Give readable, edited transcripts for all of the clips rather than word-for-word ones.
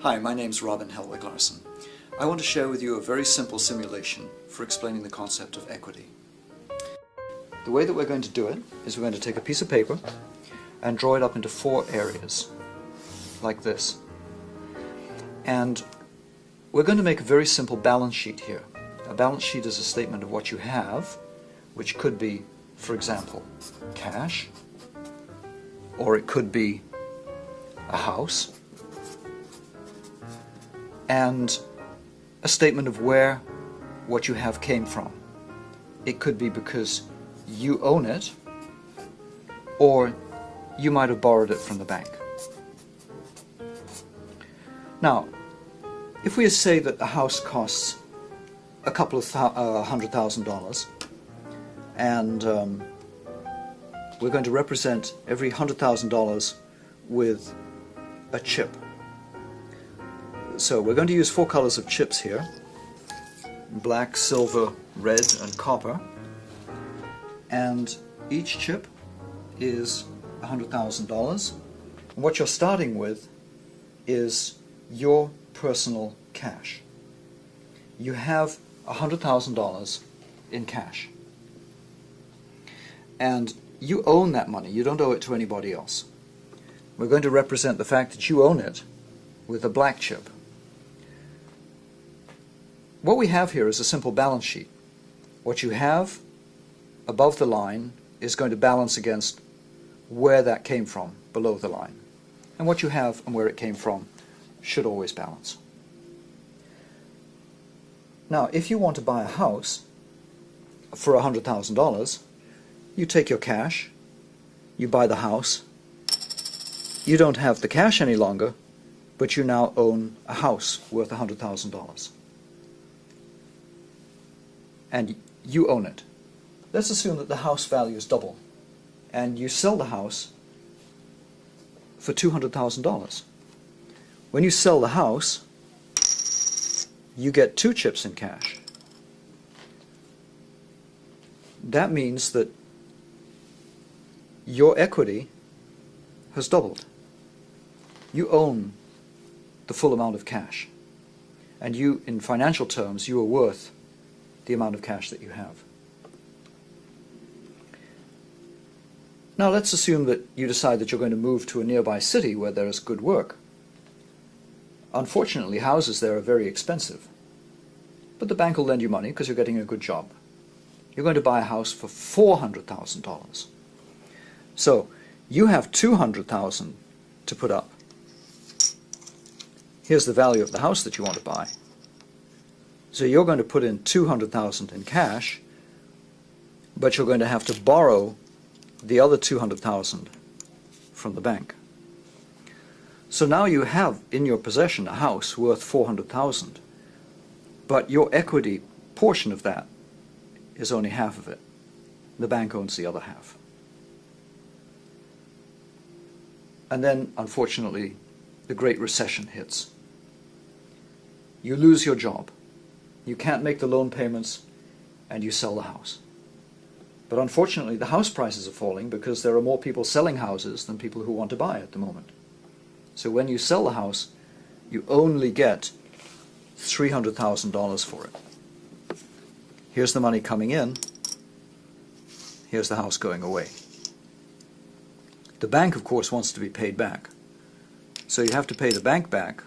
Hi, my name's Robin Helwig Larson. I want to share with you a very simple simulation for explaining the concept of equity. The way that we're going to do it is we're going to take a piece of paper and draw it up into 4 areas, like this. And we're going to make a very simple balance sheet here. A balance sheet is a statement of what you have, which could be, for example, cash, or it could be a house, and a statement of where what you have came from. It could be because you own it, or you might have borrowed it from the bank. Now, if we say that a house costs a couple of $100,000, and we're going to represent every $100,000 with a chip. So we're going to use 4 colors of chips here: black, silver, red, and copper. And each chip is $100,000. And what you're starting with is your personal cash. You have $100,000 in cash. And you own that money. You don't owe it to anybody else. We're going to represent the fact that you own it with a black chip. What we have here is a simple balance sheet. What you have above the line is going to balance against where that came from below the line. And what you have and where it came from should always balance. Now, if you want to buy a house for $100,000, you take your cash, you buy the house. You don't have the cash any longer, but you now own a house worth $100,000. And you own it. Let's assume that the house value is double, and you sell the house for $200,000. When you sell the house, you get 2 chips in cash. That means that your equity has doubled. You own the full amount of cash, and you, in financial terms, you are worth the amount of cash that you have. Now let's assume that you decide that you're going to move to a nearby city where there is good work. Unfortunately, houses there are very expensive, but the bank will lend you money because you're getting a good job. You're going to buy a house for $400,000. So you have $200,000 to put up. Here's the value of the house that you want to buy. So you're going to put in $200,000 in cash, but you're going to have to borrow the other $200,000 from the bank. So now you have in your possession a house worth $400,000, but your equity portion of that is only half of it. The bank owns the other half. And then, unfortunately, the Great Recession hits. You lose your job. You can't make the loan payments, and you sell the house. But unfortunately, the house prices are falling because there are more people selling houses than people who want to buy at the moment. So when you sell the house, you only get $300,000 for it. Here's the money coming in. Here's the house going away. The bank, of course, wants to be paid back. So you have to pay the bank back,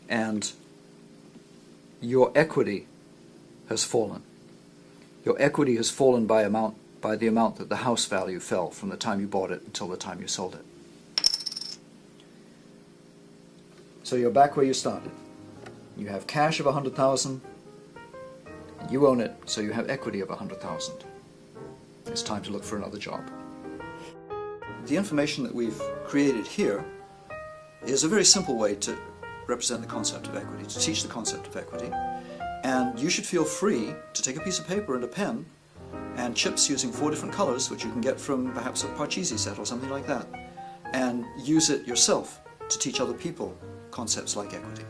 and your equity has fallen. Your equity has fallen by the amount that the house value fell from the time you bought it until the time you sold it. So you're back where you started. You have cash of $100,000. You own it, so you have equity of $100,000. It's time to look for another job. The information that we've created here is a very simple way to represent the concept of equity, to teach the concept of equity. And you should feel free to take a piece of paper and a pen and chips using 4 different colors, which you can get from perhaps a Parcheesi set or something like that, and use it yourself to teach other people concepts like equity.